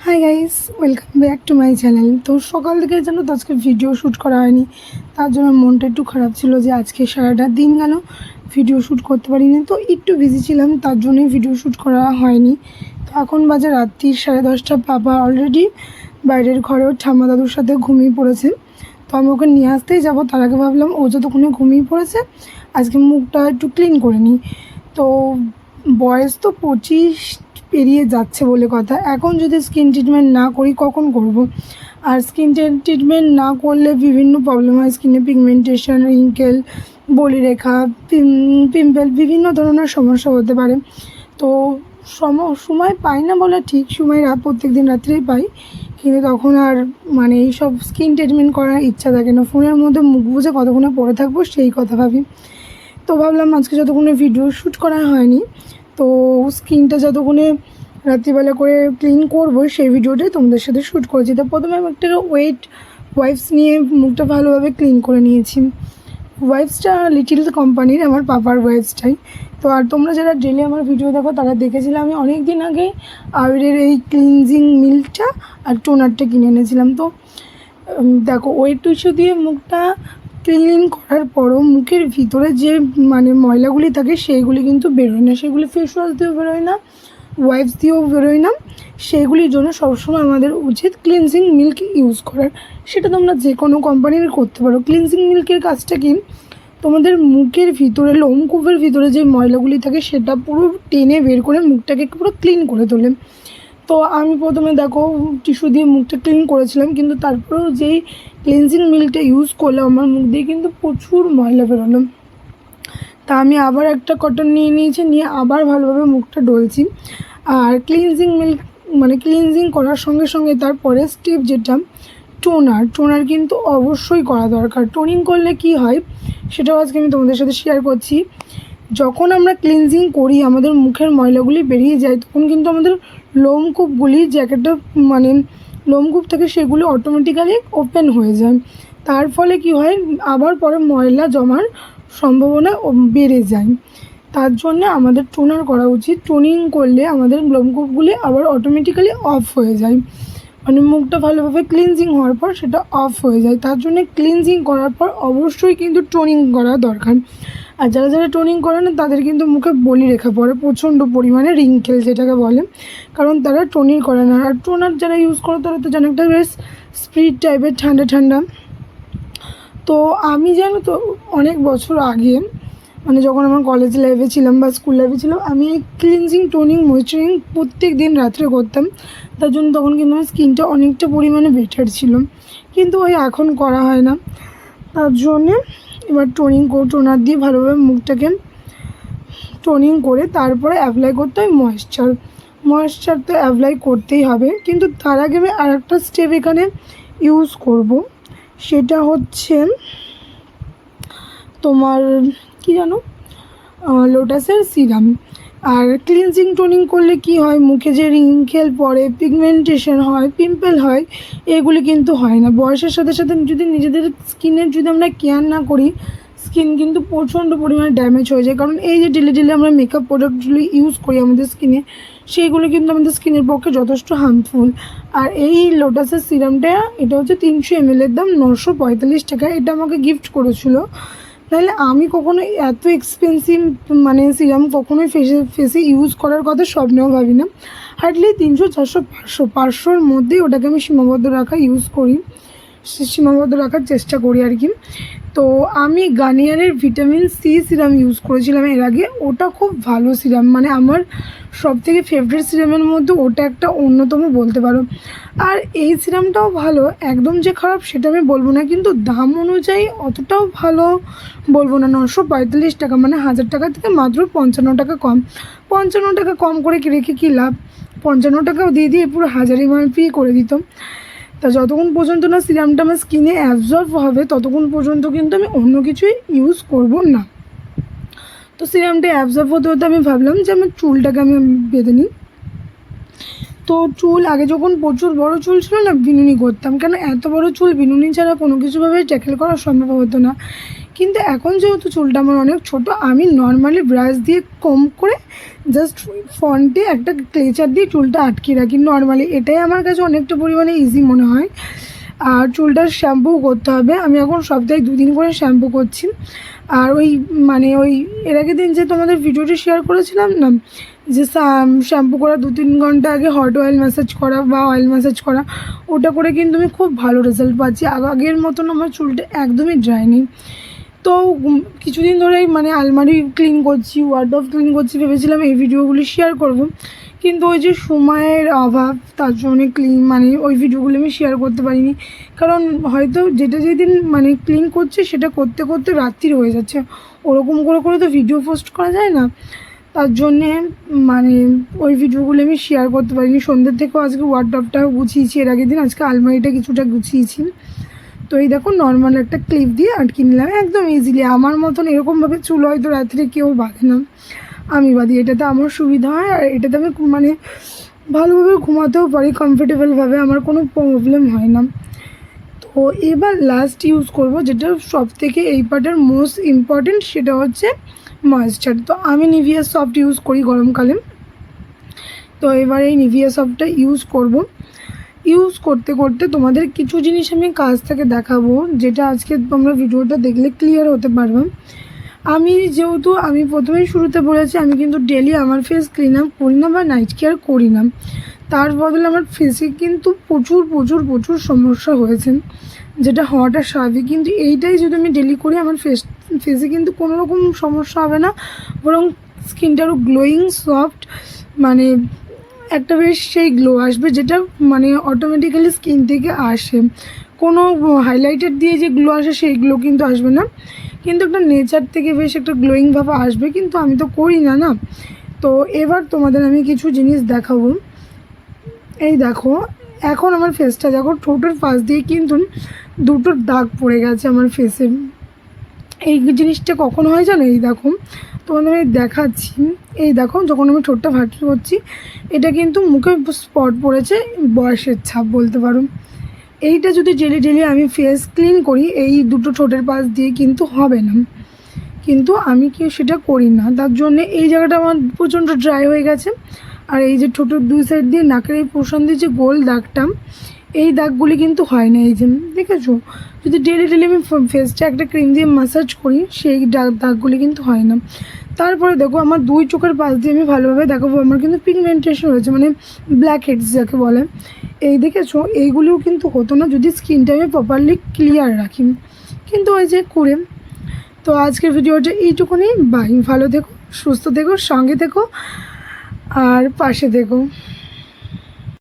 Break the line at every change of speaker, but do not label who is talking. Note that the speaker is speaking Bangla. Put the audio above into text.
Hi guys, welcome back to my channel. তো সকাল থেকে যেন তো আজকে ভিডিও শ্যুট করা হয়নি, তার জন্য মনটা একটু খারাপ ছিল যে আজকে সারাটা দিন গেল ভিডিও শ্যুট করতে পারিনি। তো একটু বিজি ছিলাম, তার জন্যই ভিডিও শ্যুট করা হয়নি। তো এখন বাজে রাত্রি 10:30। বাবা অলরেডি বাইরের ঘরে ওর ঠাম্মা দাদুর সাথে ঘুমিয়ে পড়েছে। তো আমি ওকে নিয়ে আসতেই যাবো, তার আগে ভাবলাম ও যতক্ষণে ঘুমিয়ে পড়েছে আজকে মুখটা একটু ক্লিন করে নিই। তো বয়স তো 25 পেরিয়ে যাচ্ছে বলে কথা, এখন যদি স্কিন ট্রিটমেন্ট না করি কখন করব। আর স্কিন ট্রিটমেন্ট না করলে বিভিন্ন প্রবলেম হয়, স্কিনে পিগমেন্টেশন, রিঙ্কেল, বলিরেখা, পিম্পল, বিভিন্ন ধরনের সমস্যা হতে পারে। তো সময় পাই না বলে ঠিক, সময় প্রত্যেক দিন রাত্রেই পাই, কিন্তু তখন আর এইসব স্কিন ট্রিটমেন্ট করার ইচ্ছা থাকে না। ফোনের মধ্যে মুখ বুঝে কতক্ষণে পড়ে থাকবো সেই কথা ভাবি। তো ভাবলাম আজকে যতক্ষণে ভিডিও শ্যুট করা হয়নি, তো স্কিনটা যতক্ষণে রাত্রিবেলা করে ক্লিন করবো সেই ভিডিওটাই তোমাদের সাথে শ্যুট করেছি। তো প্রথমে আমি একটা ওয়াইপস নিয়ে মুখটা ভালোভাবে ক্লিন করে নিয়েছি। ওয়াইপসটা লিটিল কোম্পানির, আমার পাপার ওয়াইপসটাই। তো আর তোমরা যারা ডেলি আমার ভিডিও দেখো তারা দেখেছিলে আমি অনেক দিন আগে আবিরের এই ক্লিনজিং মিল্কটা আর টোনারটা কিনে এনেছিলাম। তো দেখো, ওয়েট টিস্যু দিয়ে মুখটা ক্লিন করার পরও মুখের ভিতরে যে ময়লাগুলি থাকে সেইগুলি কিন্তু বেরোয় না, সেগুলি ফেস ওয়াশ দিয়েও বেরোয় না, ওয়াইপস দিয়েও বেরোয় না। সেইগুলির জন্য সবসময় আমাদের উচিত ক্লিনজিং মিল্ক ইউজ করার। সেটা তোমরা যে কোনো কোম্পানির করতে পারো। ক্লিনজিং মিল্কের কাজটা কি, তোমাদের মুখের ভিতরে লোমকূপের ভিতরে যে ময়লাগুলি থাকে সেটা পুরো টেনে বের করে মুখটাকে পুরো ক্লিন করে তোলে। তো আমি প্রথমে দেখো টিস্যু দিয়ে মুখটা ক্লিন করেছিলাম, কিন্তু তারপরেও যেই ক্লিনজিং মিল্কটা ইউজ করলাম আমার মুখ দিয়ে কিন্তু প্রচুর ময়লা বেরোলো। তা আমি আবার একটা কটন নিয়ে নিয়েছি, নিয়ে আবার ভালোভাবে মুখটা ডলছি। আর ক্লিনজিং মিল্ক ক্লিনজিং করার সঙ্গে সঙ্গে তারপরে স্টেপ যেটা টোনার কিন্তু অবশ্যই করা দরকার। টোনিং করলে কি হয় সেটাও আজকে আমি তোমাদের সাথে শেয়ার করছি। যখন আমরা ক্লিনজিং করি আমাদের মুখের ময়লাগুলি বেরিয়ে যায়, তখন কিন্তু আমাদের লোমকূপগুলি যে একটা লোমকূপ থেকে সেগুলি অটোমেটিক্যালি ওপেন হয়ে যায়। তার ফলে কি হয়, আবার পরে ময়লা জমার সম্ভাবনা বেড়ে যায়। তার জন্য আমাদের টোনার করা উচিত। টোনিং করলে আমাদের লোমকূপগুলি আবার অটোমেটিক্যালি অফ হয়ে যায়, মুখটা ভালোভাবে ক্লিনজিং হওয়ার পর সেটা অফ হয়ে যায়। তার জন্য ক্লিনজিং করার পর অবশ্যই কিন্তু টোনিং করা দরকার। আর যারা যারা টোনিং করে না তাদের কিন্তু মুখে বলিরেখা পড়ে, প্রচণ্ড পরিমাণে রিঙ্কেল যেটাকে বলে, কারণ তারা টোনিং করে না। আর টোনার যারা ইউজ করে তারা তো যেন একটা বেশ স্প্রিট টাইপের ঠান্ডা ঠান্ডা। তো আমি জানো তো অনেক বছর আগে যখন আমার কলেজ লাইফে ছিলাম বা স্কুল লাইফে ছিলাম, আমি এই ক্লিনজিং, টোনিং, ময়েশ্চারিং প্রত্যেক দিন রাত্রে করতাম। তার জন্য তখন কিন্তু আমার স্কিনটা অনেকটা পরিমাণে বেটার ছিল, কিন্তু ওই এখন করা হয় না। তার জন্যে এবার টোনার দিয়ে ভালোভাবে মুখটাকে টোনিং করে তারপরে অ্যাপ্লাই করতে হয় ময়েশ্চার তো অ্যাপ্লাই করতেই হবে, কিন্তু তার আগে আমি আর একটা স্টেপ এখানে ইউজ করব। সেটা হচ্ছে তোমার কি জানো, লোটাসের সিরাম। আর ক্লিনজিং টোনিং করলে কি হয়, মুখে যে রিঙ্কেল পড়ে, পিগমেন্টেশন হয়, পিম্পল হয়, এগুলি কিন্তু হয় না। বয়সের সাথে সাথে যদি নিজেদের স্কিনের যদি আমরা কেয়ার না করি, স্কিন কিন্তু প্রচণ্ড পরিমাণে ড্যামেজ হয়ে যায়। কারণ এই যে ডেলি আমরা মেকআপ প্রোডাক্টগুলি ইউজ করি আমাদের স্কিনে, সেইগুলো কিন্তু আমাদের স্কিনের পক্ষে যথেষ্ট হার্মফুল। আর এই লোটাসের সিরামটা, এটা হচ্ছে 300 ml এর দাম 945 টাকা। এটা আমাকে গিফট করেছিল, তাহলে আমি কখনো এত এক্সপেন্সিভ সিরাম কখনোই ফেসে ইউজ করার কথা স্বপ্নেও ভাবি না। হার্ডলি 300, 400, 500-500-র মধ্যেই ওটাকে আমি সীমাবদ্ধ রাখার চেষ্টা করি আর কি। তো আমি গার্নিয়ারের ভিটামিন সি সিরাম ইউজ করেছিলাম এর আগে, ওটা খুব ভালো সিরাম, আমার সবথেকে ফেভারিট সিরামের মধ্যে ওটা একটা অন্যতম বলতে পারো। আর এই সিরামটাও ভালো, একদম যে খারাপ সেটা আমি বলবো না, কিন্তু দাম অনুযায়ী অতটাও ভালো বলবো না। 945 টাকা, 1000 টাকা থেকে মাত্র 55 টাকা কম। 55 টাকা কম করে রেখে কী লাভ, 55 টাকাও দিয়ে পুরো 1000 MRP করে দিত। তা যতক্ষণ পর্যন্ত না সিরামটা আমার স্কিনে অ্যাবজর্ব হবে ততক্ষণ পর্যন্ত কিন্তু আমি অন্য কিছুই ইউজ করব না। তো সিরামটা অ্যাবজর্ব হতে হতে আমি ভাবলাম যে আমার চুলটাকে আমি বেঁধে নিই। তো চুল আগে যখন প্রচুর বড় চুল ছিল না, বিনুনি করতাম, কেন এত বড় চুল বিনুনি ছাড়া কোনো কিছুভাবে ট্যাকেল করা সম্ভব হতো না। কিন্তু এখন যেহেতু চুলটা আমার অনেক ছোট, আমি নর্মালি ব্রাশ দিয়ে কম করে জাস্ট ফ্রন্টে একটা ক্লেচার দিয়ে চুলটা আটকে রাখি নর্মালি। এটাই আমার কাছে অনেকটা পরিমাণে ইজি মনে হয়। আর চুলটার শ্যাম্পু করতে হবে, আমি এখন সপ্তাহে 2 দিন করে শ্যাম্পু করছি। আর ওই এর আগের দিন যে তোমাদের ভিডিওটি শেয়ার করেছিলাম না, যে শ্যাম্পু করা 2-3 ঘন্টা আগে হট অয়েল ম্যাসাজ করা বা অয়েল ম্যাসাজ করা, ওটা করে কিন্তু আমি খুব ভালো রেজাল্ট পাচ্ছি। আগের মতন আমার চুলটা একদমই ড্রাই নেই। তো কিছুদিন ধরেই আলমারি ক্লিন করছি, ওয়ার্ডরোব ক্লিন করছি, ভেবেছিলাম এই ভিডিওগুলি শেয়ার করব, কিন্তু ওই যে সময়ের অভাব, তার জন্য ওই ভিডিওগুলো আমি শেয়ার করতে পারিনি। কারণ হয়তো যেদিন ক্লিন করছে সেটা করতে করতে রাত্রির হয়ে যাচ্ছে, ওরকম করে করে তো ভিডিও পোস্ট করা যায় না। তার জন্যে ওই ভিডিওগুলো আমি শেয়ার করতে পারিনি। সন্ধ্যের থেকেও আজকে ওয়ার্ডরোবটাও গুছিয়েছি, এর আগের দিন আজকে আলমারিটা কিছুটা গুছিয়েছি। তো এই দেখো নর্মাল একটা ক্লিপ দিয়ে আটকে নিলাম একদম ইজিলি। আমার মতন এরকমভাবে চুল হয়তো রাত্রে কেউ বাঁধে না, আমি বাঁধি। এটাতে আমার সুবিধা হয়, আর এটাতে আমি ভালোভাবে ঘুমাতেও পারি কমফোর্টেবলভাবে, আমার কোনো প্রবলেম হয় না। তো এবার লাস্ট ইউজ করব, যেটা সব থেকে এই পার্টের মোস্ট ইম্পর্টেন্ট, সেটা হচ্ছে ময়েশ্চার। তো আমি নিভিয়া সফট ইউজ করি গরমকালে। তো এবার এই নিভিয়া সফটটা ইউজ করব। ইউজ করতে করতে তোমাদের কিছু জিনিস আমি কাছ থেকে দেখাবো, যেটা আজকে তোমরা ভিডিওটা দেখলে ক্লিয়ার হতে পারবে। আমি প্রথমেই শুরুতে বলেছি, আমি কিন্তু ডেলি আমার ফেস ক্লিন আপ করি না বা নাইট কেয়ার করি না। তার বদলে আমার ফেসে কিন্তু প্রচুর প্রচুর প্রচুর সমস্যা হয়েছে, যেটা হওয়াটা স্বাভাবিক। কিন্তু এইটাই যদি আমি ডেলি করি, আমার ফেসে কিন্তু কোনো রকম সমস্যা হবে না, বরং স্কিনটা আরও গ্লোয়িং, সফট, একটা বেশ সেই গ্লো আসবে, যেটা অটোমেটিক্যালি স্কিন থেকে আসে। কোনো হাইলাইটার দিয়ে যে গ্লো আসে সেই গ্লো কিন্তু আসবে না, কিন্তু একটা নেচার থেকে বেশ একটা গ্লোয়িং ভাব আসবে। কিন্তু আমি তো করি না না। তো এবার তোমাদের আমি কিছু জিনিস দেখাবো। এই দেখো, এখন আমার ফেসটা দেখো, ঠোঁটের পাশ দিয়ে কিন্তু 2টো দাগ পড়ে গেছে আমার ফেসে। এই জিনিসটা কখন হয় জানো? এই দেখো, তোমাদের আমি দেখাচ্ছি। এই দেখো, যখন আমি ঠোঁটটা ভাঁজ করছি, এটা কিন্তু মুখে স্পট পড়েছে, বয়সের ছাপ বলতে পারো। এইটা যদি ডেলি ডেলি আমি ফেস ক্লিন করি, এই 2টো ঠোঁটের পাশ দিয়ে কিন্তু হবে না, কিন্তু আমি সেটা করি না। তার জন্যে এই জায়গাটা আমার প্রচণ্ড ড্রাই হয়ে গেছে। আর এই যে ঠোঁটের 2 সাইড দিয়ে নাকের এই পোর্শন দিয়ে যে গোল দাগটা, এই দাগগুলি কিন্তু হয় না। এই যে দেখেছো, যদি ডেলি ডেলি আমি ফেসটা একটা ক্রিম দিয়ে ম্যাসাজ করি, সেই দাগগুলি কিন্তু হয় না। তারপরে দেখো, আমার 2 চোখের পাশ দিয়ে আমি ভালোভাবে দেখাবো, আমার কিন্তু পিগমেন্টেশন হয়েছে, ব্ল্যাক হেডস যাকে বলে। এই দেখেছো, এইগুলিও কিন্তু হতো না যদি স্কিনটা আমি প্রপারলি ক্লিয়ার রাখি, কিন্তু ওই যে করে। তো আজকের ভিডিওটা এইটুকুনি। বাই, ভালো থেকো, সুস্থ থেকো, সঙ্গে থেকো, আর পাশে থেকো।